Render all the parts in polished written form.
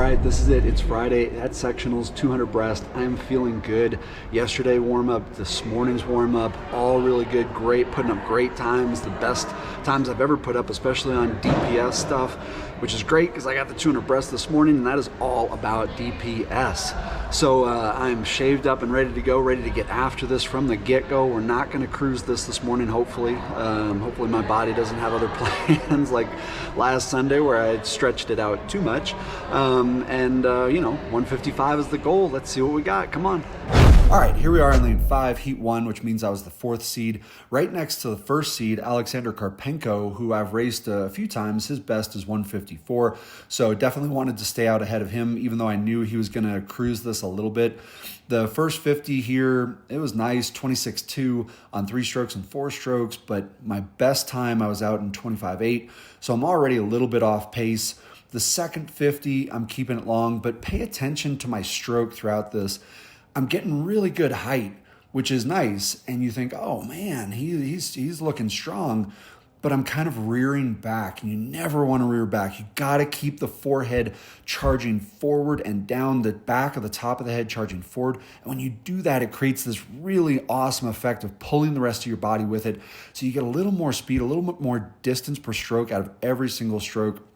right, this is it. It's Friday at Sectionals, 200 breast. I'm feeling good. Yesterday warm-up, this morning's warm-up, all really good, great, putting up great times, the best times I've ever put up, especially on DPS stuff, which is great because I got the 200 breast this morning, and that is all about DPS. So I'm shaved up and ready to go, ready to get after this from the get-go. We're not going to cruise this morning, hopefully. Hopefully my body doesn't have other plans like last Sunday where I stretched it out too much. You know, 155 is the goal. Let's see what we got. Come on. All right, here we are in lane 5, heat 1, which means I was the 4th seed. Right next to the 1st seed, Alexander Karpenko, who I've raced a few times. His best is 154, so definitely wanted to stay out ahead of him, even though I knew he was going to cruise this a little bit. The first 50 here, it was nice, 26.2 on 3 strokes and 4 strokes, but my best time I was out in 25.8, so I'm already a little bit off pace. The second 50, I'm keeping it long, but pay attention to my stroke throughout this. I'm getting really good height, which is nice. And you think, oh man, he's looking strong, but I'm kind of rearing back, and you never want to rear back. You got to keep the forehead charging forward and down, the back of the top of the head charging forward. And when you do that, it creates this really awesome effect of pulling the rest of your body with it. So you get a little more speed, a little bit more distance per stroke out of every single stroke.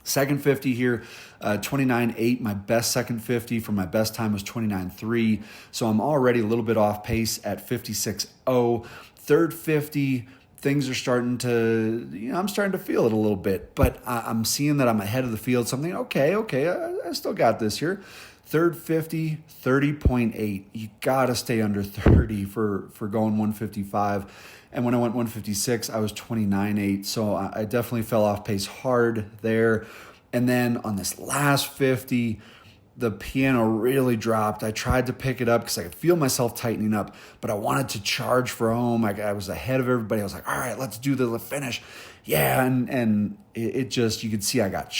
Second 50 here, 29.8. My best second 50 for my best time was 29.3. So I'm already a little bit off pace at 56.0. Third 50, things are starting to, I'm starting to feel it a little bit. But I'm seeing that I'm ahead of the field. So I'm thinking, okay, I still got this here. Third 50, 30.8. You got to stay under 30 for going 155. And when I went 156, I was 29.8. So I definitely fell off pace hard there. And then on this last 50, the piano really dropped. I tried to pick it up because I could feel myself tightening up, but I wanted to charge for home. I was ahead of everybody. I was like, all right, let's do the finish. Yeah, and it just, you could see I got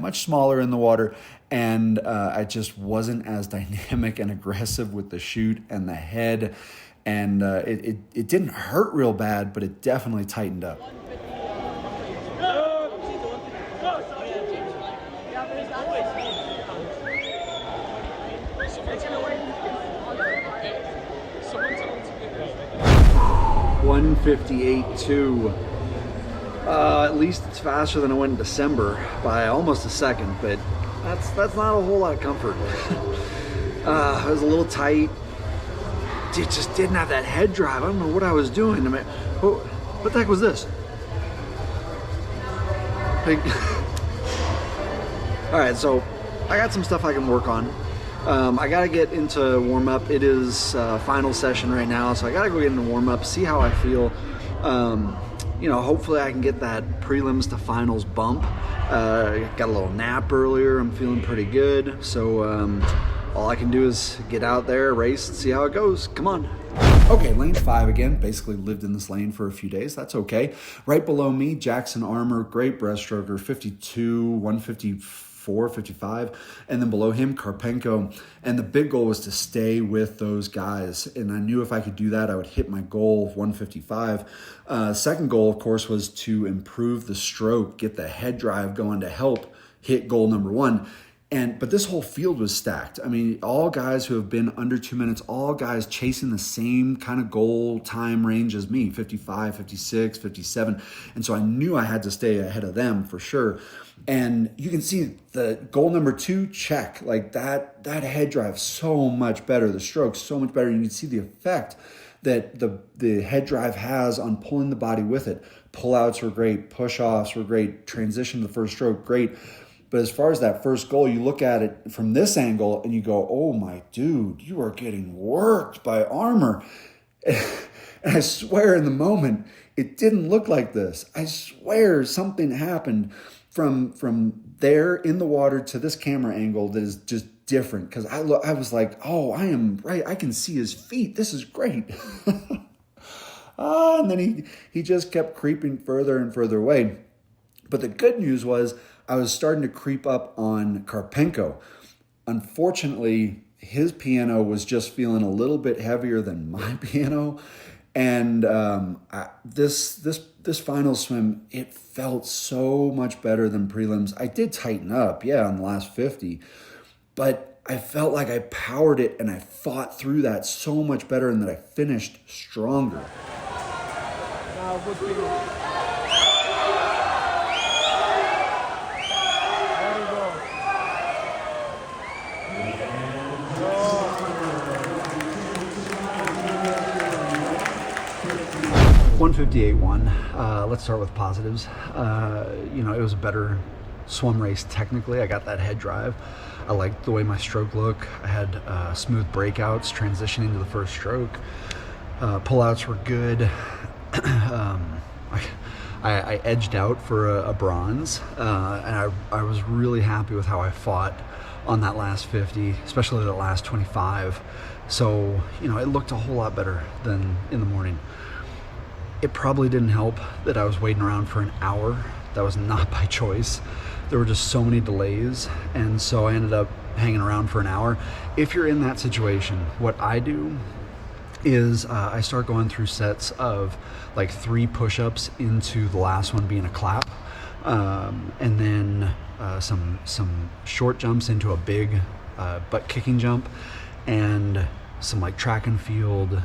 much smaller in the water, and I just wasn't as dynamic and aggressive with the chute and the head. And it didn't hurt real bad, but it definitely tightened up. $158.2. At least it's faster than I went in December by almost a second, but that's not a whole lot of comfort. It was a little tight. It just didn't have that head drive. I don't know what I was doing. I mean, what the heck was this? All right, so I got some stuff I can work on. I got to get into warm-up. It is final session right now, so I got to go get into warm-up, see how I feel. Hopefully I can get that prelims to finals bump. Got a little nap earlier. I'm feeling pretty good. So all I can do is get out there, race, and see how it goes. Come on. Okay, lane 5 again. Basically lived in this lane for a few days. That's okay. Right below me, Jackson Armour, great breaststroker, 52, 154, 55. And then below him, Karpenko. And the big goal was to stay with those guys. And I knew if I could do that, I would hit my goal of 155. Second goal, of course, was to improve the stroke, get the head drive going to help hit goal number 1. But this whole field was stacked. I mean, all guys who have been under 2 minutes, all guys chasing the same kind of goal time range as me, 55, 56, 57. And so I knew I had to stay ahead of them for sure. And you can see the goal number 2, check. Like that head drive, so much better. The stroke, so much better. You can see the effect that the head drive has on pulling the body with it. Pullouts were great. Push-offs were great. Transition to the first stroke, great. But as far as that first goal, you look at it from this angle and you go, oh my dude, you are getting worked by Armour. And I swear in the moment, it didn't look like this. I swear something happened from there in the water to this camera angle that is just different. Because I was like, oh, I am right. I can see his feet. This is great. And then he just kept creeping further and further away. But the good news was I was starting to creep up on Karpenko. Unfortunately, his piano was just feeling a little bit heavier than my piano. And this final swim, it felt so much better than prelims. I did tighten up, yeah, on the last 50, but I felt like I powered it and I fought through that so much better and that I finished stronger. 158.1. Let's start with positives. It was a better swim race technically. I got that head drive. I liked the way my stroke looked. I had smooth breakouts transitioning to the first stroke. Pullouts were good. I edged out for a bronze, and I was really happy with how I fought on that last 50, especially the last 25. So, it looked a whole lot better than in the morning. It probably didn't help that I was waiting around for an hour. That was not by choice. There were just so many delays, and so I ended up hanging around for an hour. If you're in that situation, what I do is I start going through sets of like 3 push-ups into the last one being a clap, and then some short jumps into a big butt kicking jump, and some like track and field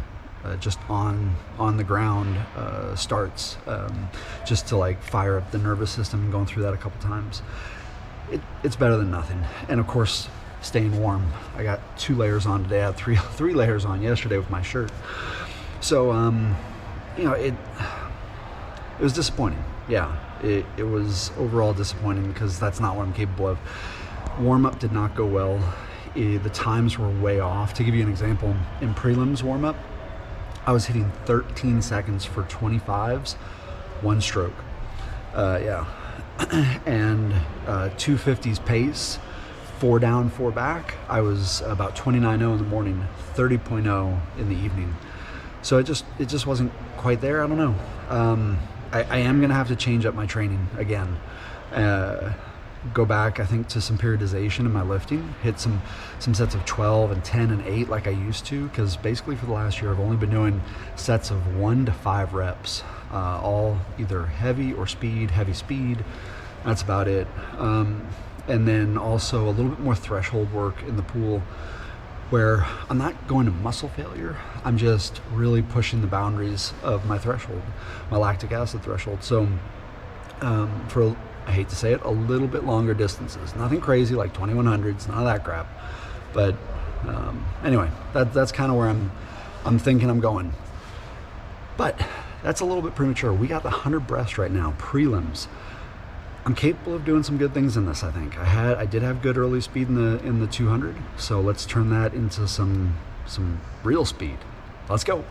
just on the ground starts, just to like fire up the nervous system, and going through that a couple times. It's better than nothing. And of course, staying warm. I got 2 layers on today. I had three layers on yesterday with my shirt. So it was disappointing. Yeah, it was overall disappointing because that's not what I'm capable of. Warm-up did not go well. The times were way off. To give you an example, in prelims warm-up, I was hitting 13 seconds for 25s, 1 stroke. And 250s pace, 4 down, 4 back. I was about 29.0 in the morning, 30.0 in the evening. So it just wasn't quite there. I don't know. I am gonna have to change up my training again. Go back, I think, to some periodization in my lifting, hit some sets of 12 and 10 and 8 like I used to, because basically for the last year I've only been doing sets of 1 to 5 reps, all either heavy or speed, heavy speed. That's about it. And then also a little bit more threshold work in the pool, where I'm not going to muscle failure. I'm just really pushing the boundaries of my threshold, my lactic acid threshold. So for, I hate to say it, a little bit longer distances. Nothing crazy like 2100s, none of that crap. But anyway, that's kind of where I'm thinking I'm going. But that's a little bit premature. We got the 100 breast right now, prelims. I'm capable of doing some good things in this, I think. I did have good early speed in the 200, so let's turn that into some real speed. Let's go.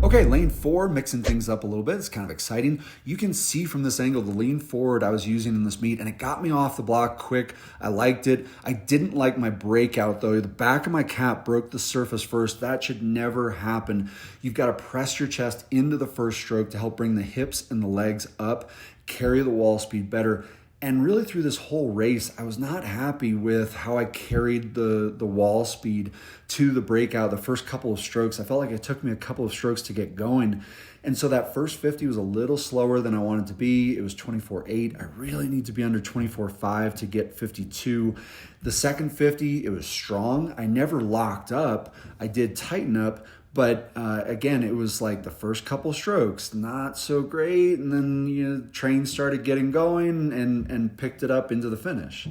Okay, lane 4, mixing things up a little bit. It's kind of exciting. You can see from this angle the lean forward I was using in this meet, and it got me off the block quick. I liked it. I didn't like my breakout though. The back of my cap broke the surface first. That should never happen. You've got to press your chest into the first stroke to help bring the hips and the legs up, carry the wall speed better. And really through this whole race, I was not happy with how I carried the wall speed to the breakout. The first couple of strokes, I felt like it took me a couple of strokes to get going. And so that first 50 was a little slower than I wanted to be. It was 24.8. I really need to be under 24.5 to get 52. The second 50, it was strong. I never locked up. I did tighten up. But again, it was like the first couple strokes, not so great. And then train started getting going and picked it up into the finish.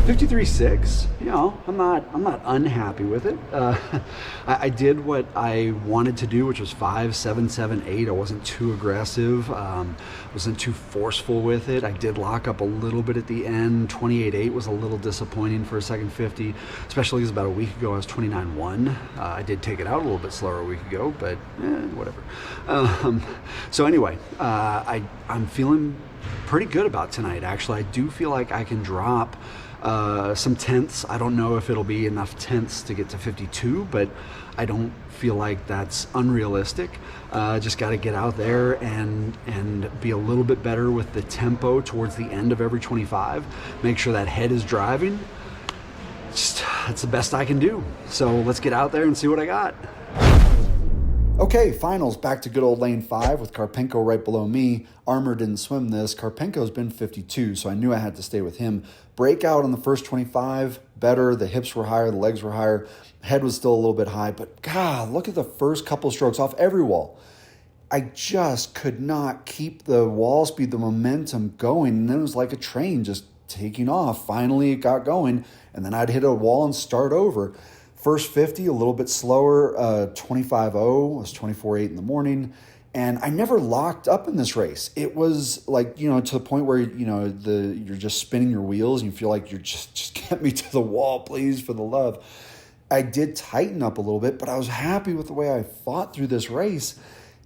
53.6, I'm not unhappy with it. I did what I wanted to do, which was 5, 7, 7, 8. I wasn't too aggressive, wasn't too forceful with it. I did lock up a little bit at the end. 28.8 was a little disappointing for a second 50, especially because about a week ago I was 29.1. I did take it out a little bit slower a week ago, but whatever. So anyway, I'm feeling pretty good about tonight. Actually, I do feel like I can drop some tenths. I don't know if it'll be enough tenths to get to 52, but I don't feel like that's unrealistic. Just got to get out there and be a little bit better with the tempo towards the end of every 25. Make sure that head is driving. Just, that's the best I can do. So let's get out there and see what I got. Okay, finals, back to good old lane 5 with Karpenko right below me. Armour didn't swim this. Karpenko's been 52, so I knew I had to stay with him. Breakout on the first 25, better. The hips were higher, the legs were higher. Head was still a little bit high, but God, look at the first couple strokes off every wall. I just could not keep the wall speed, the momentum going, and then it was like a train just taking off. Finally, it got going, and then I'd hit a wall and start over. First 50, a little bit slower, 25.0, was 24.8 in the morning, and I never locked up in this race. It was like, to the point where, you're just spinning your wheels and you feel like you're just get me to the wall, please, for the love. I did tighten up a little bit, but I was happy with the way I fought through this race.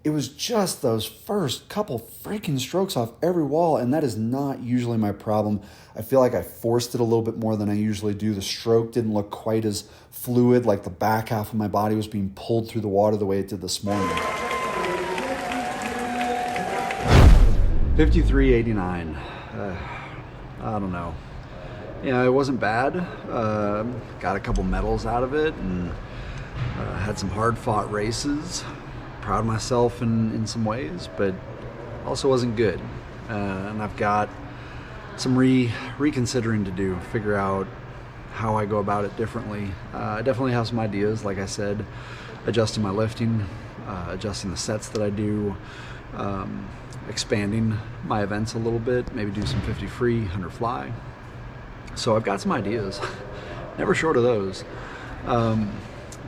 It was just those first couple freaking strokes off every wall, and that is not usually my problem. I feel like I forced it a little bit more than I usually do. The stroke didn't look quite as fluid, like the back half of my body was being pulled through the water the way it did this morning. 53.89. I don't know. It wasn't bad. Got a couple medals out of it, and had some hard-fought races. Proud of myself in some ways, but also wasn't good. And I've got some reconsidering to do, figure out how I go about it differently. I definitely have some ideas, like I said, adjusting my lifting, adjusting the sets that I do, expanding my events a little bit, maybe do some 50 free, 100 fly. So I've got some ideas, never short of those.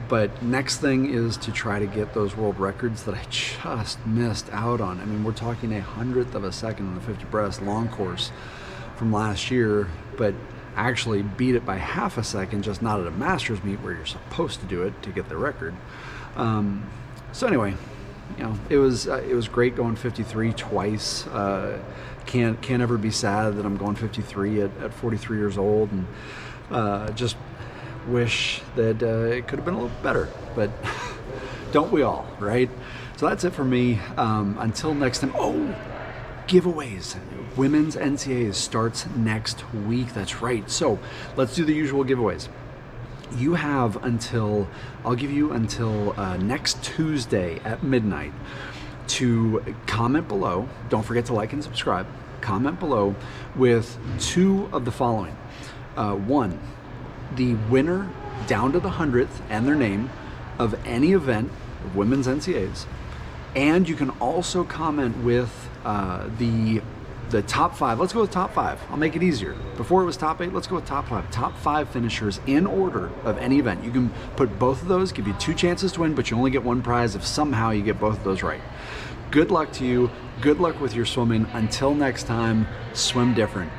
But next thing is to try to get those world records that I just missed out on. I mean, we're talking 1/100th of a second on the 50 breast long course from last year, but actually beat it by half a second, just not at a Masters meet where you're supposed to do it to get the record. So anyway, it was great going 53 twice. Can't ever be sad that I'm going 53 at 43 years old, and just wish that it could have been a little better, but don't we all, right? So that's it for me. Until next time. Oh, giveaways. Women's NCAAs starts next week. That's right. So let's do the usual giveaways. You have I'll give you until next Tuesday at midnight to comment below. Don't forget to like and subscribe. Comment below with 2 of the following. 1, the winner down to the 100th and their name of any event of women's NCAAs. And you can also comment with the top 5. Let's go with top 5. I'll make it easier. Before it was top 8, let's go with top 5. Top 5 finishers in order of any event. You can put both of those, give you 2 chances to win, but you only get 1 prize if somehow you get both of those right. Good luck to you. Good luck with your swimming. Until next time, swim different.